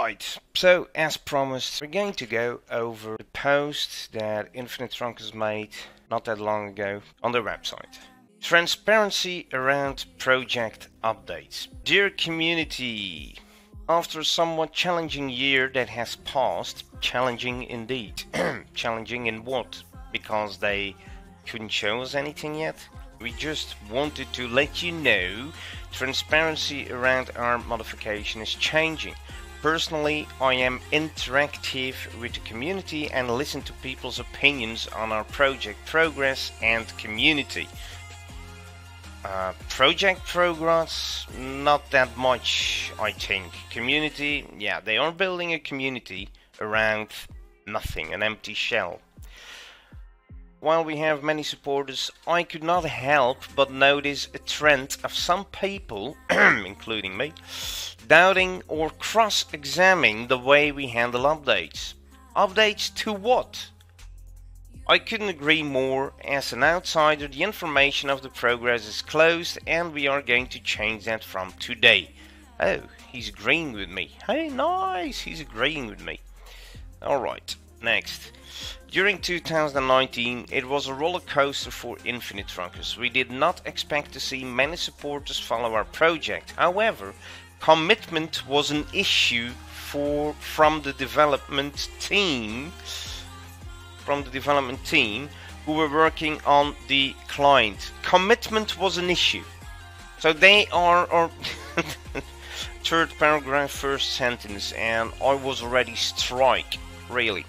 Alright, so as promised, we're going to go over the post that Infinite Trunk has made not that long ago on their website. Transparency around project updates. Dear community, after a somewhat challenging year that has passed, challenging indeed. Challenging in what? Because they couldn't show us anything yet? We just wanted to let you know transparency around our modification is changing. Personally, I am interactive with the community and listen to people's opinions on our project progress and community. Project progress, not that much, I think. Community, yeah, they are building a community around nothing, an empty shell. While we have many supporters, I could not help but notice a trend of some people, including me, doubting or cross-examining the way we handle updates. Updates to what? I couldn't agree more. As an outsider, the information of the progress is closed and we are going to change that from today. Oh, he's agreeing with me. Hey, nice, he's agreeing with me. Alright, next. During 2019, it was a roller coaster for Infinite Trunkers. We did not expect to see many supporters follow our project. However, commitment was an issue from the development team who were working on the client. Commitment was an issue. So they are third paragraph, first sentence, and I was already strike, really.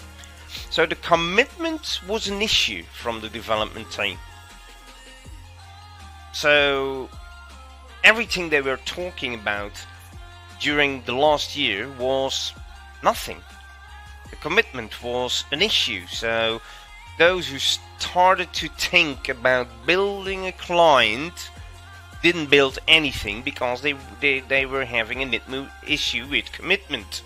So the commitment was an issue from the development team. So everything they were talking about during the last year was nothing. The commitment was an issue. So those who started to think about building a client didn't build anything because they were having an issue with commitment.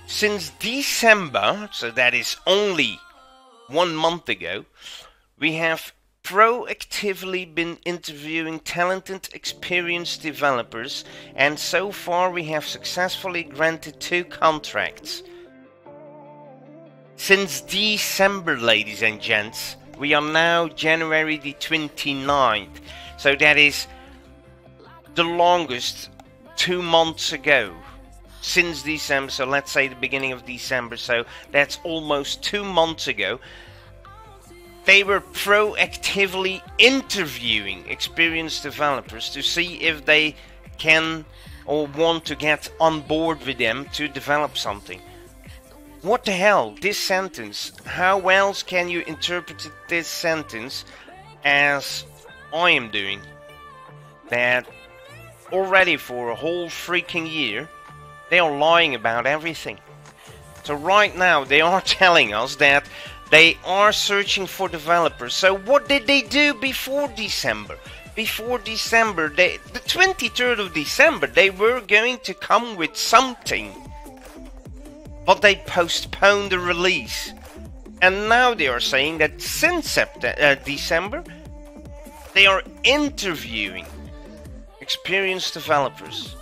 Since December, so that is only 1 month ago, we have proactively been interviewing talented, experienced developers, and so far we have successfully granted 2 contracts. Since December, ladies and gents, we are now January the 29th, so that is the longest 2 months ago. Since December, so let's say the beginning of December, so that's almost 2 months ago, they were proactively interviewing experienced developers to see if they can or want to get on board with them to develop something. What the hell, this sentence, how else can you interpret this sentence as I am doing? That already for a whole freaking year, they are lying about everything. So right now they are telling us that they are searching for developers. So what did they do before December? Before December, the 23rd of December, they were going to come with something. But they postponed the release. And now they are saying that since December, they are interviewing experienced developers.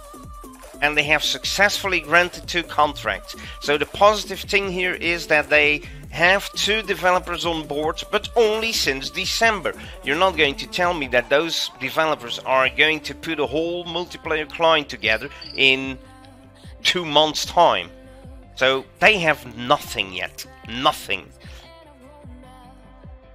And they have successfully granted 2 contracts. So the positive thing here is that they have 2 developers on board, but only since December. You're not going to tell me that those developers are going to put a whole multiplayer client together in 2 months' time. So they have nothing yet. Nothing.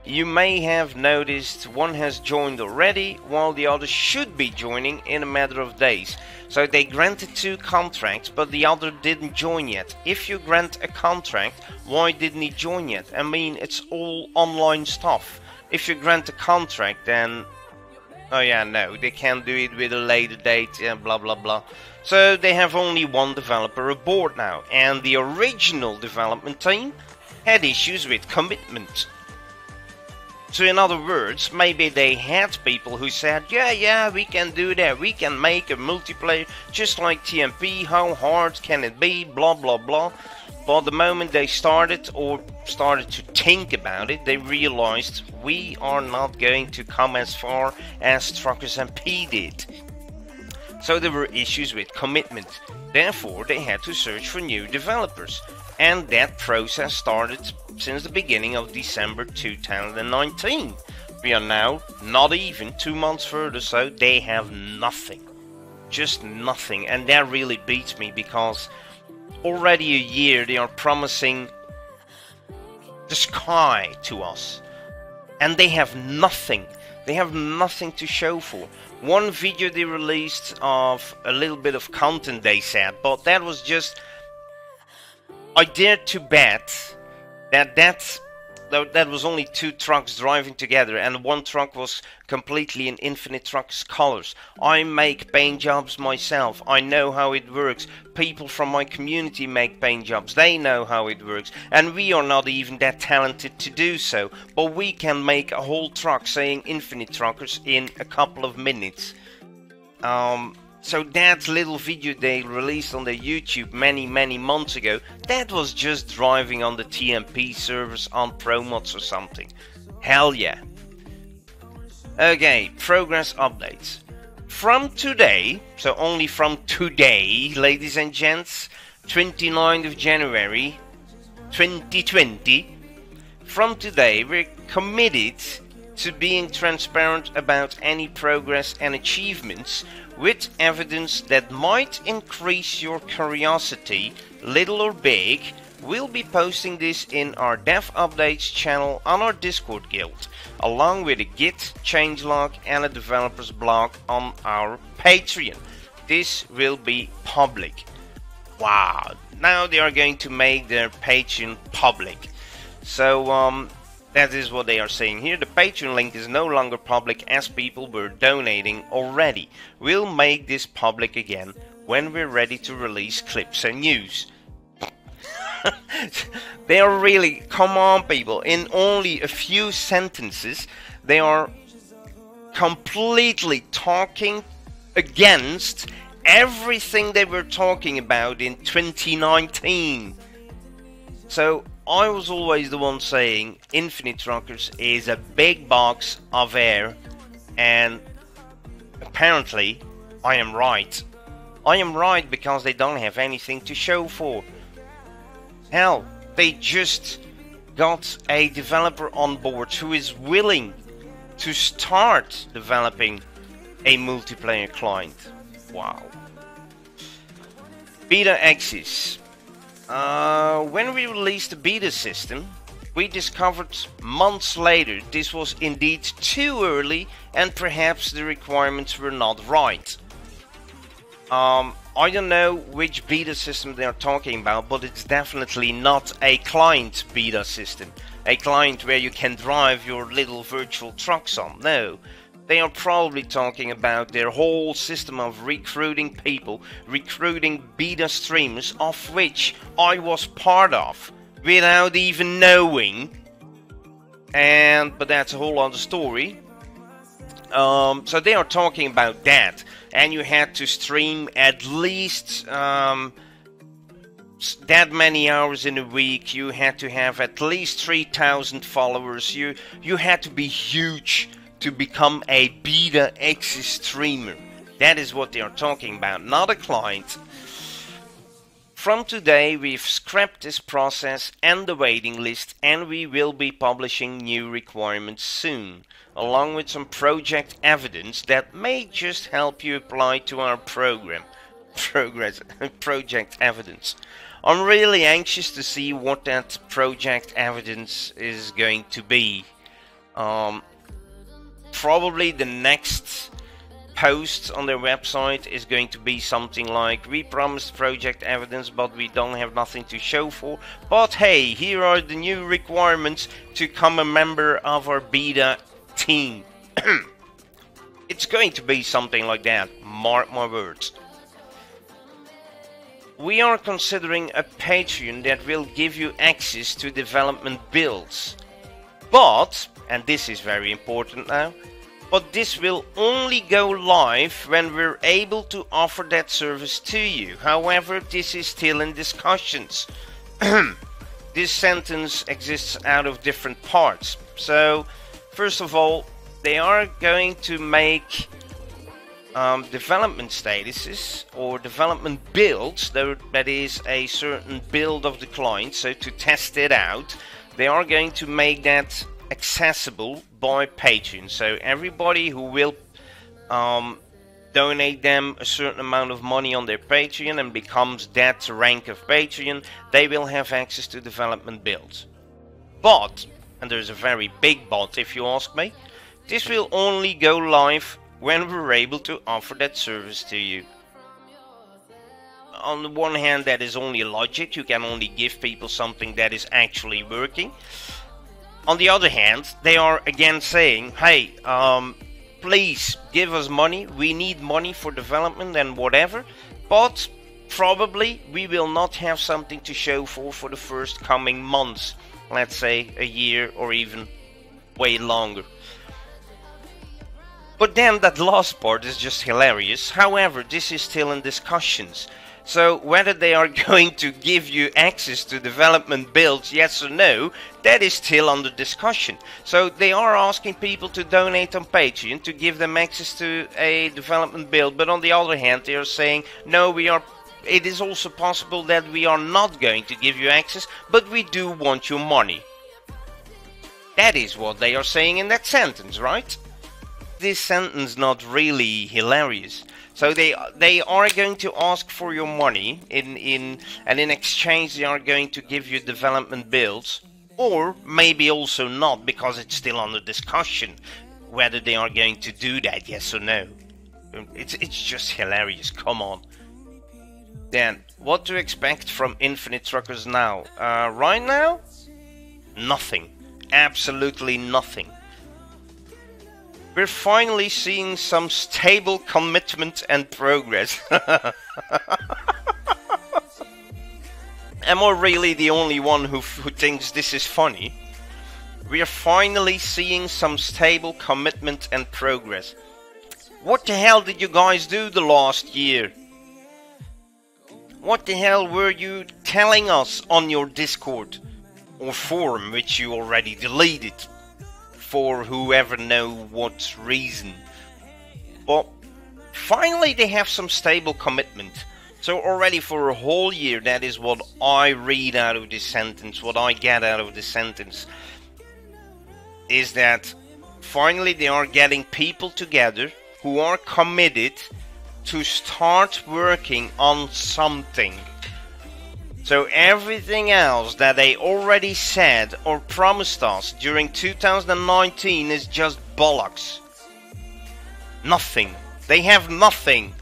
You may have noticed one has joined already, while the other should be joining in a matter of days. So they granted 2 contracts, but the other didn't join yet. If you grant a contract, why didn't he join yet? I mean, it's all online stuff. If you grant a contract, then... oh yeah, no, they can't do it with a later date, blah blah blah. So they have only 1 developer aboard now. And the original development team had issues with commitment. So in other words, maybe they had people who said, yeah, we can do that, we can make a multiplayer just like TMP, how hard can it be, blah blah blah. But the moment they started to think about it, they realized we are not going to come as far as Truckers MP did. So there were issues with commitment. Therefore, they had to search for new developers. And that process started since the beginning of December 2019. We are now not even 2 months further, so they have nothing. Just nothing. And that really beats me, because already a year they are promising the sky to us. And they have nothing. They have nothing to show for. One video they released of a little bit of content, they said, but that was just... I dare to bet that that was only 2 trucks driving together, and one truck was completely in Infinite Trucks colors. I make paint jobs myself. I know how it works. People from my community make paint jobs. They know how it works. And we are not even that talented to do so. But we can make a whole truck saying Infinite Truckers in a couple of minutes. So that little video they released on their YouTube many months ago, that was just driving on the TMP servers on ProMods or something. Hell yeah. Okay, progress updates. From today, so only from today, ladies and gents, 29th of January 2020, from today we're committed to being transparent about any progress and achievements with evidence that might increase your curiosity, little or big. We'll be posting this in our Dev Updates channel on our Discord guild, along with a Git changelog and a developers blog on our Patreon. This will be public. Wow, now they are going to make their Patreon public. So that is what they are saying here. The Patreon link is no longer public as people were donating already. We'll make this public again when we're ready to release clips and news. They are really, come on people, in only a few sentences they are completely talking against everything they were talking about in 2019. So I was always the one saying Infinite Truckers is a big box of air, and apparently I am right. I am right because they don't have anything to show for. Hell, they just got a developer on board who is willing to start developing a multiplayer client. Wow. Beta access. When we released the beta system, we discovered months later this was indeed too early and perhaps the requirements were not right. I don't know which beta system they are talking about, but it's definitely not a client beta system. A client where you can drive your little virtual trucks on. No. They are probably talking about their whole system of recruiting people, recruiting beta streamers, of which I was part of, without even knowing. But that's a whole other story. So they are talking about that, and you had to stream at least that many hours in a week. You had to have at least 3,000 followers. You had to be huge to become a beta access streamer. That is what they are talking about, not a client. From today we've scrapped this process and the waiting list, and we will be publishing new requirements soon, along with some project evidence that may just help you apply to our program. Project evidence. I'm really anxious to see what that project evidence is going to be. Probably the next post on their website is going to be something like, we promised project evidence but we don't have nothing to show for, but hey, here are the new requirements to become a member of our beta team. It's going to be something like that, mark my words. We are considering a Patreon that will give you access to development builds, but, and this is very important now, but this will only go live when we're able to offer that service to you. However, this is still in discussions. This sentence exists out of different parts. So, first of all, they are going to make development statuses or development builds. That is a certain build of the client, so to test it out they are going to make that accessible by Patreon. So everybody who will donate them a certain amount of money on their Patreon and becomes that rank of Patreon, they will have access to development builds. But, and there's a very big but if you ask me, this will only go live when we're able to offer that service to you. On the one hand, that is only logic. You can only give people something that is actually working. On the other hand, they are again saying, hey, please give us money. We need money for development and whatever. But probably we will not have something to show for the first coming months. Let's say a year or even way longer. But then that last part is just hilarious. However, this is still in discussions. So whether they are going to give you access to development builds, yes or no, that is still under discussion. So they are asking people to donate on Patreon to give them access to a development build. But on the other hand, they are saying, no, it is also possible that we are not going to give you access, but we do want your money. That is what they are saying in that sentence, right? This sentence not really hilarious. So they are going to ask for your money and in exchange they are going to give you development builds, or maybe also not, because it's still under discussion whether they are going to do that, yes or no. It's just hilarious. Come on. Then what to expect from Infinite Truckers now? Right now, nothing. Absolutely nothing. We're finally seeing some stable commitment and progress. Am I really the only one who thinks this is funny? We are finally seeing some stable commitment and progress. What the hell did you guys do the last year? What the hell were you telling us on your Discord or forum, which you already deleted? For whoever know what reason. But finally they have some stable commitment. So already for a whole year, that is what I read out of this sentence, what I get out of this sentence, is that finally they are getting people together who are committed to start working on something. So everything else that they already said or promised us during 2019 is just bollocks. Nothing. They have nothing.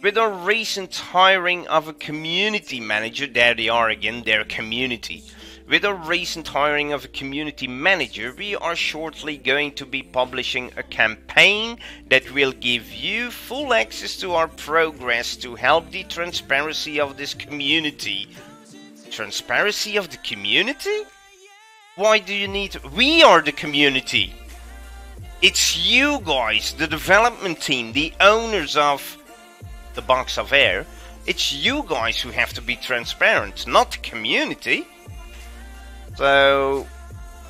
With our recent hiring of a community manager, there they are again, their community. With our recent hiring of a community manager, we are shortly going to be publishing a campaign that will give you full access to our progress to help the transparency of this community. Transparency of the community? Why do you need... We are the community. It's you guys, the development team, the owners of the box of air. It's you guys who have to be transparent, not the community. So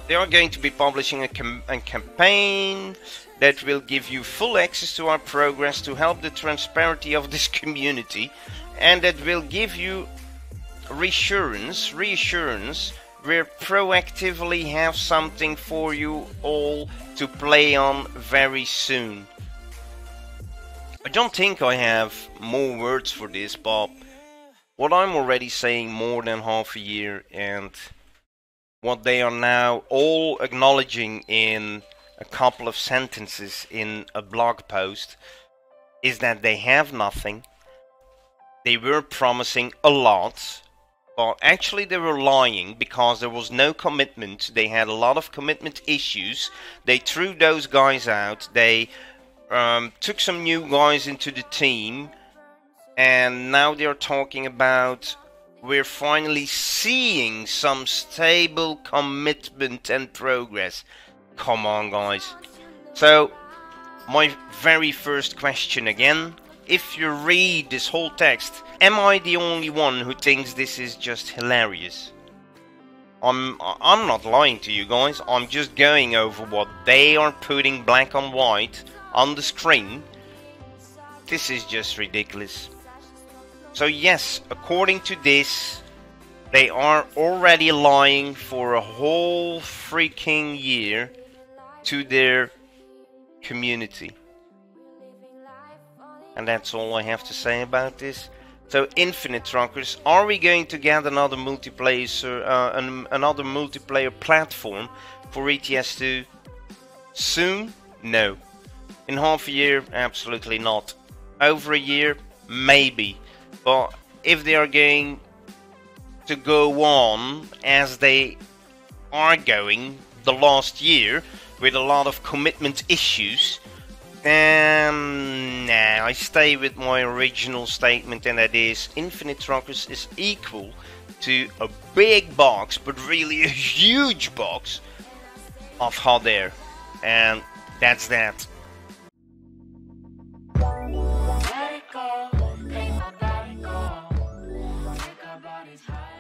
they are going to be publishing a campaign that will give you full access to our progress to help the transparency of this community, and that will give you reassurance, we'll proactively have something for you all to play on very soon. I don't think I have more words for this, but what I'm already saying more than half a year, and what they are now all acknowledging in a couple of sentences in a blog post, is that they have nothing. They were promising a lot. Well, actually they were lying, because there was no commitment. They had a lot of commitment issues. They threw those guys out. They took some new guys into the team, and now they're talking about we're finally seeing some stable commitment and progress. Come on, guys. So my very first question again, if you read this whole text, am I the only one who thinks this is just hilarious? I'm not lying to you guys. I'm just going over what they are putting black on white on the screen. This is just ridiculous. So yes, according to this, they are already lying for a whole freaking year to their community. And that's all I have to say about this. So, Infinite Truckers, are we going to get another multiplayer platform for ETS2 soon? No. In half a year? Absolutely not. Over a year? Maybe. But if they are going to go on as they are going the last year with a lot of commitment issues, nah, I stay with my original statement, and that is Infinite Truckers is equal to a big box, but really a huge box of hot air. And that's that. Let it go, ain't nobody go. Take our bodies high.